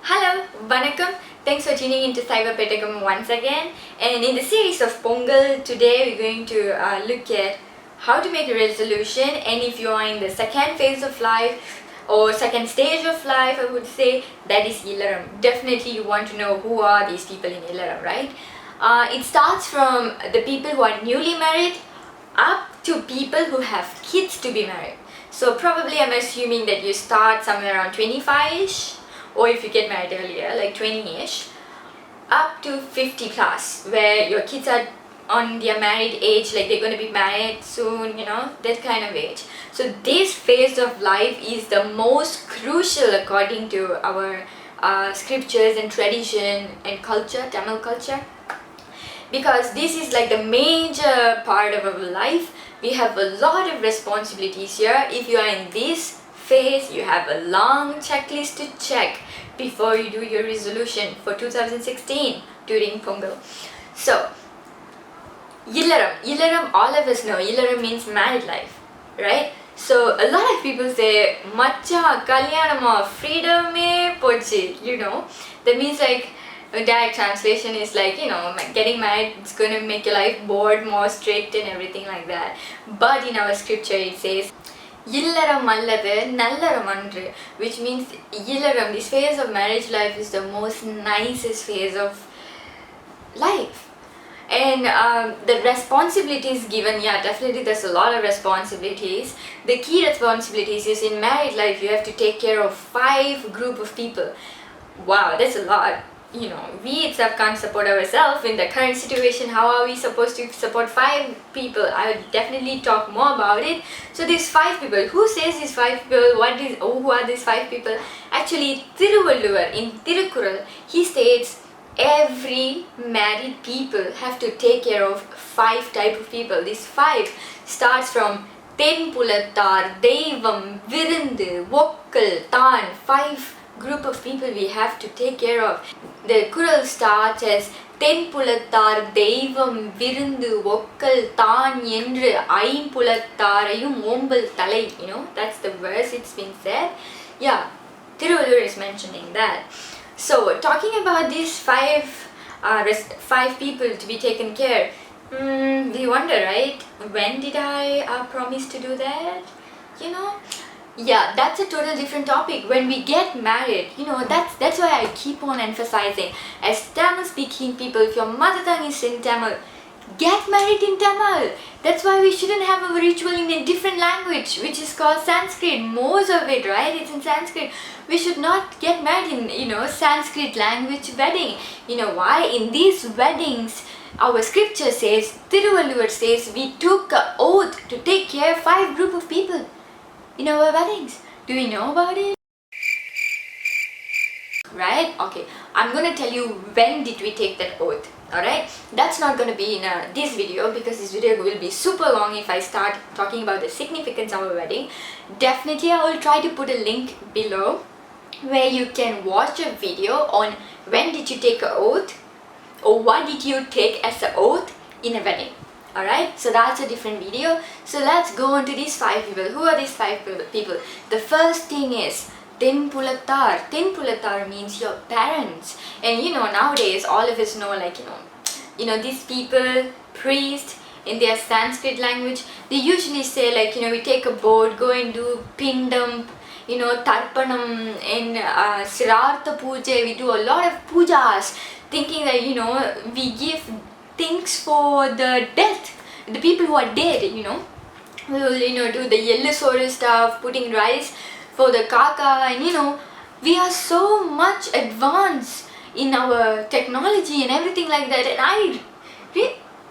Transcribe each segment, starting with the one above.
Hello, Vanakkam. Thanks for tuning into Cyber Petagam once again. And in the series of Ponggal, today we're going to look at how to make a resolution. And if you are in the second phase of life or second stage of life, I would say that is Ilaram. Definitely you want to know who are these people in Ilaram, right? It starts from the people who are newly married up to people who have kids to be married. So probably I'm assuming that you start somewhere around 25ish, or if you get married earlier, like 20ish, up to 50 plus, where your kids are on their married age, like they're going to be married soon, that kind of age. So this phase of life is the most crucial according to our scriptures and tradition and culture, Tamil culture, because this is like the major part of our life. We have a lot of responsibilities here. If you are in this phase, you have a long checklist to check before you do your resolution for 2016 during Ponggal. So, Ilaram, all of us know, Ilaram means married life, right? So, a lot of people say, Macha, Kalyanama, freedom pochi, That means like, a direct translation is like, getting married, it's going to make your life bored, more strict and everything like that. But in our scripture it says, Illaram alladu nallaram andru, which means Illaram, this phase of marriage life is the most nicest phase of life. And the responsibilities given, definitely there's a lot of responsibilities. The key responsibilities is in married life you have to take care of 5 group of people. Wow, that's a lot. We itself can't support ourselves in the current situation. How are we supposed to support 5 people? I will definitely talk more about it. So these 5 people, who says these 5 people? Who are these 5 people? Actually, Thiruvalluvar in Tirukkural, he states every married people have to take care of 5 type of people. These 5 starts from Tenpulattar, Deivam, Virundu, Vokkal, Tan, 5 group of people we have to take care of. The Kural starts as Tenpulattar, Deivam, Virundu, Vokkal, Tan, Yendru, Aimpulattaraiyum, Ombal Thalai. That's the verse it's been said. Thiruvalluvar is mentioning that. So, talking about these 5 people to be taken care, we wonder, right? When did I promise to do that? That's a total different topic. When we get married, that's why I keep on emphasizing. As Tamil speaking people, if your mother tongue is in Tamil, get married in Tamil. That's why we shouldn't have a ritual in a different language, which is called Sanskrit. Most of it, right? It's in Sanskrit. We should not get married in, Sanskrit language wedding. Why? In these weddings, our scripture says, Thiruvalluvar says, we took an oath to take care of 5 group of people in our weddings. Do we know about it? Right? Okay, I'm gonna tell you when did we take that oath. Alright? That's not gonna be in this video, because this video will be super long if I start talking about the significance of our wedding. Definitely I will try to put a link below where you can watch a video on when did you take an oath, or what did you take as an oath in a wedding. Alright, so that's a different video. So let's go on to these 5 people. Who are these 5 people? The first thing is Tenpulattar. Tenpulattar means your parents. And nowadays all of us know, like, these people, priests, in their Sanskrit language, they usually say, like, we take a boat, go and do pindam, tarpanam, and Sirartha puja. We do a lot of pujas, thinking that, we give things for the death, the people who are dead, we will, do the yellow soda stuff, putting rice for the kaka, and we are so much advanced in our technology and everything like that. And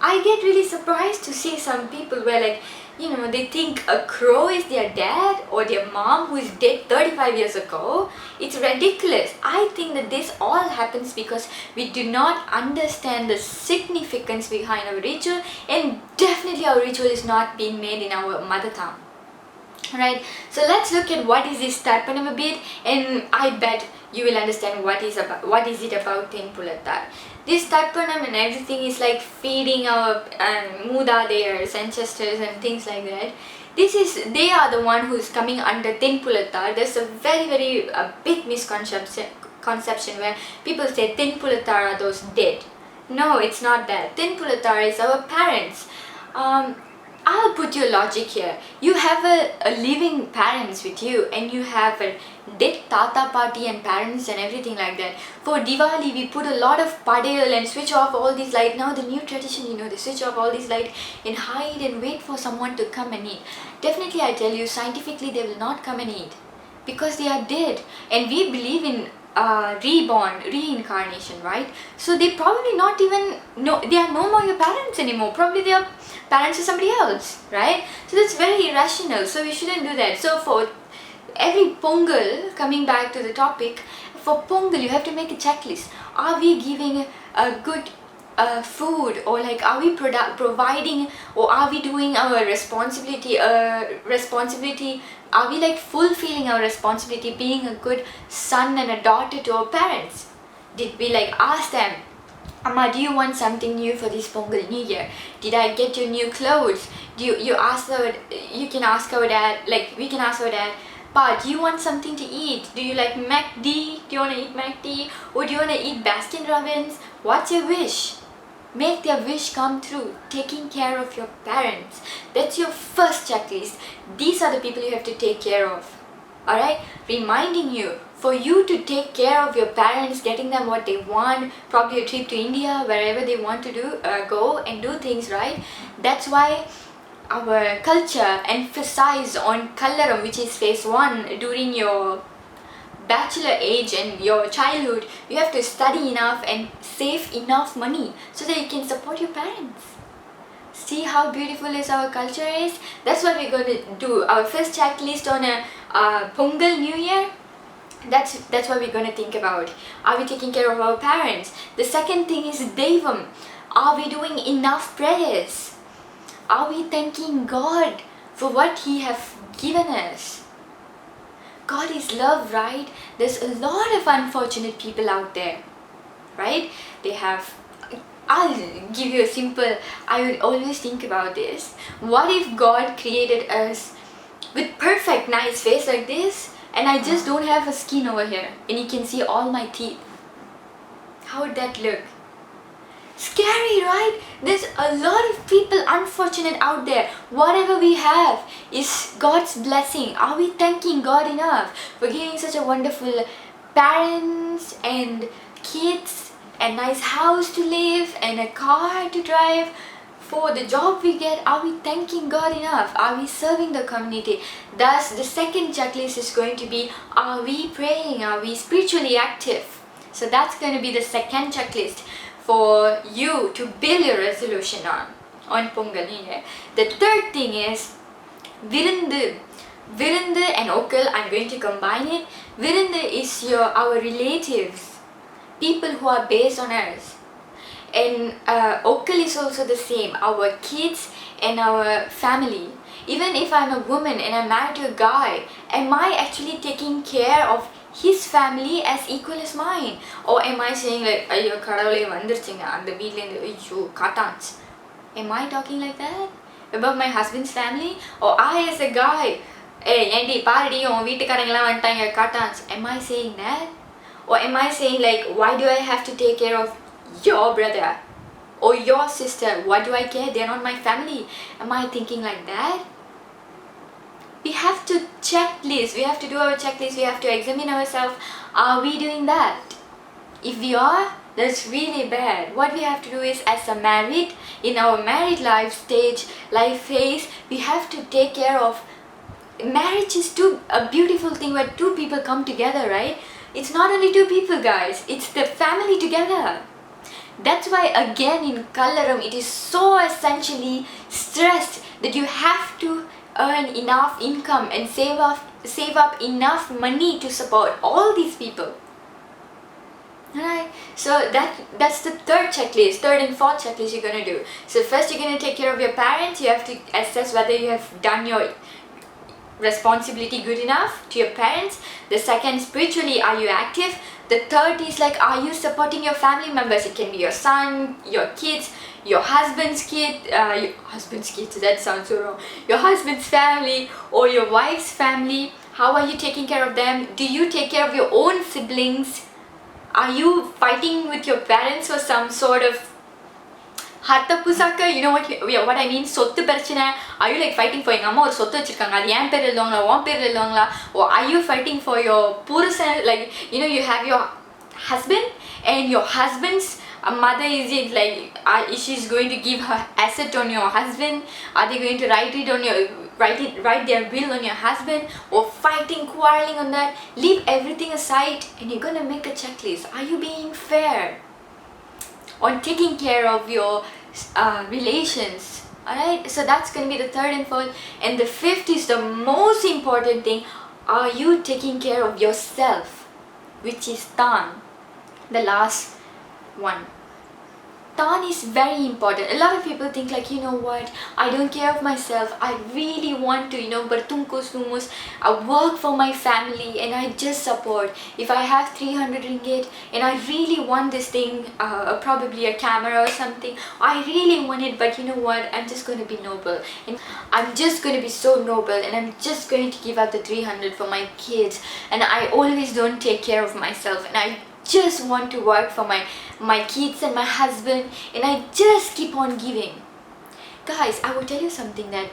I get really surprised to see some people where, like, they think a crow is their dad or their mom who is dead 35 years ago. It's ridiculous. I think that this all happens because we do not understand the significance behind our ritual, and definitely our ritual is not being made in our mother tongue. Right, so let's look at what is this Tarpanam a bit, and I bet you will understand what is it about Tenpulattar. This Tarpanam and everything is like feeding our Mudadayars, ancestors and things like that. They are the one who is coming under Tenpulattar. There's a very big misconception misconception where people say Tin Pulatar are those dead. No, it's not that. Tin Pulatar is our parents. I'll put your logic here. You have a living parents with you, and you have a dead tata party and parents and everything like that. For Diwali, we put a lot of padel and switch off all these lights. Now the new tradition, they switch off all these lights and hide and wait for someone to come and eat. Definitely, I tell you, scientifically, they will not come and eat because they are dead, and we believe in reincarnation, right? So they probably not even know, they are no more your parents anymore. Probably they are parents of somebody else, right? So that's very irrational, so we shouldn't do that. So for every Ponggal, coming back to the topic, for Ponggal you have to make a checklist. Are we giving a good food, or like are we providing, or are we doing our responsibility, are we like fulfilling our responsibility, being a good son and a daughter to our parents? Did we like ask them, Amma, do you want something new for this Pongal New Year? Did I get you new clothes? You can ask our dad, like we can ask our dad, Pa, do you want something to eat? Do you like McD? Do you want to eat McD? Or do you want to eat Baskin Robbins? What's your wish? Make their wish come true. Taking care of your parents. That's your first checklist. These are the people you have to take care of. Alright? Reminding you, for you to take care of your parents, getting them what they want, probably a trip to India, wherever they want to go and do things, right? That's why our culture emphasizes on Kallaram, which is phase 1, during your bachelor age and your childhood. You have to study enough and save enough money so that you can support your parents. See how beautiful is our culture is? That's what we're going to do. Our first checklist on a Pongal New Year, that's what we're going to think about. Are we taking care of our parents? The second thing is Devam. Are we doing enough prayers? Are we thanking God for what He have given us? God is love, right? There's a lot of unfortunate people out there, right? I'll give you a simple, I would always think about this. What if God created us with perfect nice face like this, and I just don't have a skin over here and you can see all my teeth? How would that look? Scary, right? There's a lot of people unfortunate out there. Whatever we have is God's blessing. Are we thanking God enough for giving such a wonderful parents and kids, a nice house to live and a car to drive? For the job we get, are we thanking God enough? Are we serving the community? Thus, the second checklist is going to be, are we praying? Are we spiritually active? So that's going to be the second checklist for you to build your resolution on Pongal New Year. The third thing is Virundu. Virundu and Okkal, I'm going to combine it. Virundu is our relatives, people who are based on us. And Okkal is also the same, our kids and our family. Even if I'm a woman and I'm married to a guy, am I actually taking care of his family as equal as mine? Or am I saying like, ayyo kadavale vandirchinga and the veetla ayyo katans? Am I talking like that about my husband's family? Or I as a guy, hey endi paardi un veetukarangala vandanga katans? Am I saying that? Or am I saying like, why do I have to take care of your brother or your sister? What do I care? They're not my family. Am I thinking like that? We have to checklist. We have to do our checklist. We have to examine ourselves. Are we doing that? If we are, that's really bad. What we have to do is, as a married, in our married life phase, we have to take care of. Marriage is a beautiful thing where two people come together, right? It's not only two people, guys. It's the family together. That's why again in Kallaram, it is so essentially stressed that you have to earn enough income and save up enough money to support all these people. Alright, so that's the third and fourth checklist you're gonna do. So first you're gonna take care of your parents. You have to assess whether you have done your responsibility good enough to your parents. The second, spiritually, are you active? The third is like, are you supporting your family members? It can be your son, your kids, your husband's kids, that sounds so wrong. Your husband's family or your wife's family. How are you taking care of them? Do you take care of your own siblings? Are you fighting with your parents for some sort of Hatta Pusaka? You know what I mean? Sottu Perchina. Are you like fighting for your amma or Sottu Chikanga? The Ampere Longla, Wampere Longla? Or are you fighting for your Purusan? Like, you know, you have your husband and your husband's mother, is it like, she's going to give her asset on your husband? Are they going to write their will on your husband? Or fighting, quarreling on that? Leave everything aside and you're gonna make a checklist. Are you being fair on taking care of your relations? Alright, so that's gonna be the third and fourth. And the fifth is the most important thing. Are you taking care of yourself? Which is Tan, the last one. Tan is very important. A lot of people think like, you know what, I don't care of myself. I really want to, you know, bertungkus lumus, I work for my family and I just support. If I have 300 ringgit and I really want this thing, probably a camera or something, I really want it, but you know what, I'm just going to be noble. And I'm just going to be so noble and I'm just going to give up the 300 for my kids. And I always don't take care of myself and I just want to work for my kids and my husband, and I just keep on giving. Guys, I will tell you something, that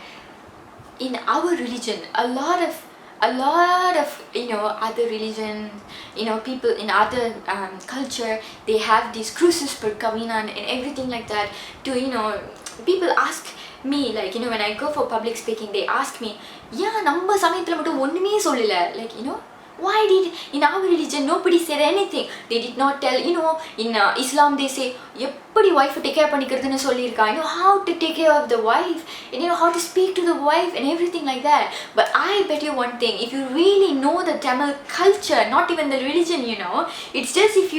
in our religion, a lot of you know, other religion, you know, people in other culture, they have these cruises per kavinan and everything like that. To, you know, people ask me, like, you know, when I go for public speaking, they ask me, yeah, நம்ம சமயத்துல மட்டும் ஒண்ணுமே சொல்லல, like, you know, why did in our religion nobody said anything? They did not tell, you know, in Islam they say எப்படி wife take care பண்ணிக்கிறதுன்னு சொல்லிருக்கா, you know, how to take care of the wife and you know how to speak to the wife and everything like that. But I bet you one thing, if you really know the Tamil culture, not even the religion, you know, it's just if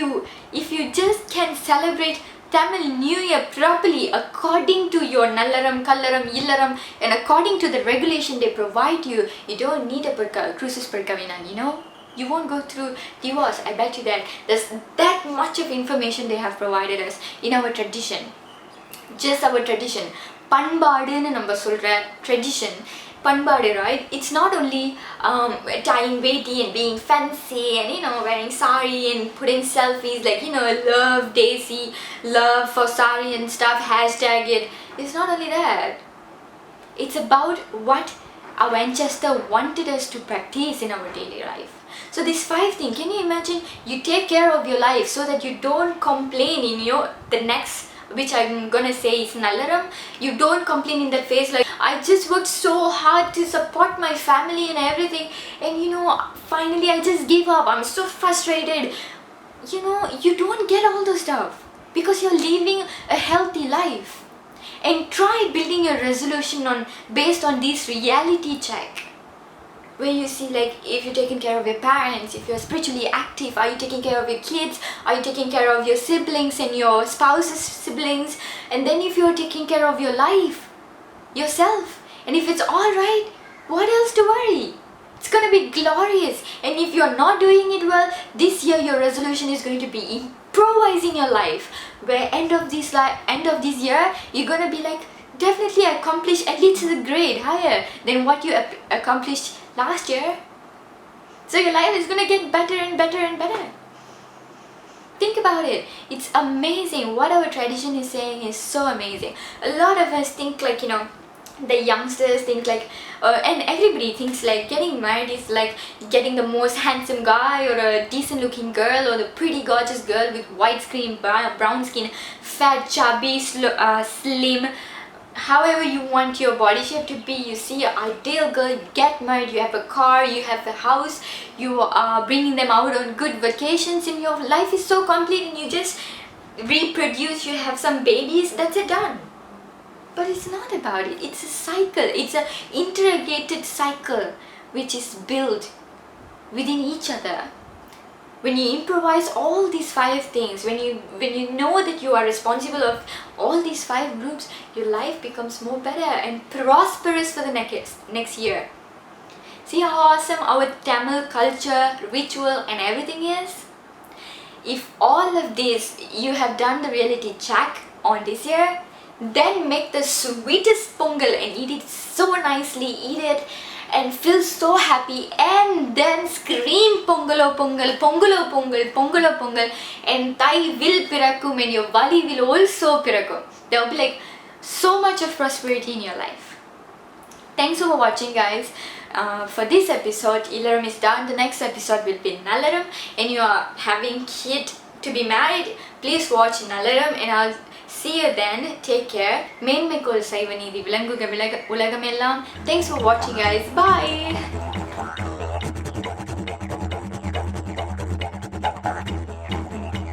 you just can celebrate Tamil New Year properly according to your Nallaram, Kallaram, Illaram, and according to the regulation they provide you, you don't need a cruises per kavinan, you know. You won't go through divorce. I bet you that there's that much of information they have provided us in our tradition. Just our tradition. Panbadunu namba solra tradition. Panbadu, right? It's not only tying veti and being fancy and, you know, wearing sari and putting selfies like, you know, love Daisy, love for sari and stuff, hashtag it. It's not only that. It's about what our ancestor wanted us to practice in our daily life. So these 5 things, can you imagine? You take care of your life so that you don't complain in the next, which I'm gonna say is Nallaram. You don't complain in that phase like, I just worked so hard to support my family and everything, and you know, finally I just give up, I'm so frustrated. You know, you don't get all the stuff because you're living a healthy life. And try building a resolution based on this reality check, where you see, like, if you're taking care of your parents, if you're spiritually active, are you taking care of your kids, are you taking care of your siblings and your spouse's siblings, and then if you're taking care of your life, yourself, and if it's all right, what else to worry? It's gonna be glorious. And if you're not doing it well, this year your resolution is going to be improvising your life, where end of this year you're gonna be like, definitely accomplish at least a grade higher than what you accomplished last year. So your life is gonna get better and better and better. Think about it. It's amazing. What our tradition is saying is so amazing. A lot of us think like, you know, the youngsters think like, and everybody thinks like getting married is like getting the most handsome guy or a decent looking girl or the pretty gorgeous girl with white skin, brown skin, fat, chubby, slim, however you want your body shape to be. You see your ideal girl, you get married, you have a car, you have a house, you are bringing them out on good vacations, and your life is so complete, and you just reproduce, you have some babies, that's it, done. But it's not about it. It's a cycle. It's an integrated cycle which is built within each other. When you improvise all these 5 things, when you know that you are responsible of all these 5 groups, your life becomes more better and prosperous for the next year. See how awesome our Tamil culture, ritual and everything is? If all of this you have done the reality check on this year, then make the sweetest Ponggal and eat it so nicely, eat it and feel so happy and then scream Pongalo Pongal, Pongalo Pongal, Pongalo Pongal, and Thai will pirakum and your Bali will also pirakum. There will be like so much of prosperity in your life. Thanks for watching, guys. For this episode, Ilaram is done. The next episode will be Nalaram, and you are having kid to be married. Please watch Nalaram, and I'll see you then. Take care. Main Mikul Saivanidi Vilanguga Ulagamellam. Thanks for watching, guys. Bye.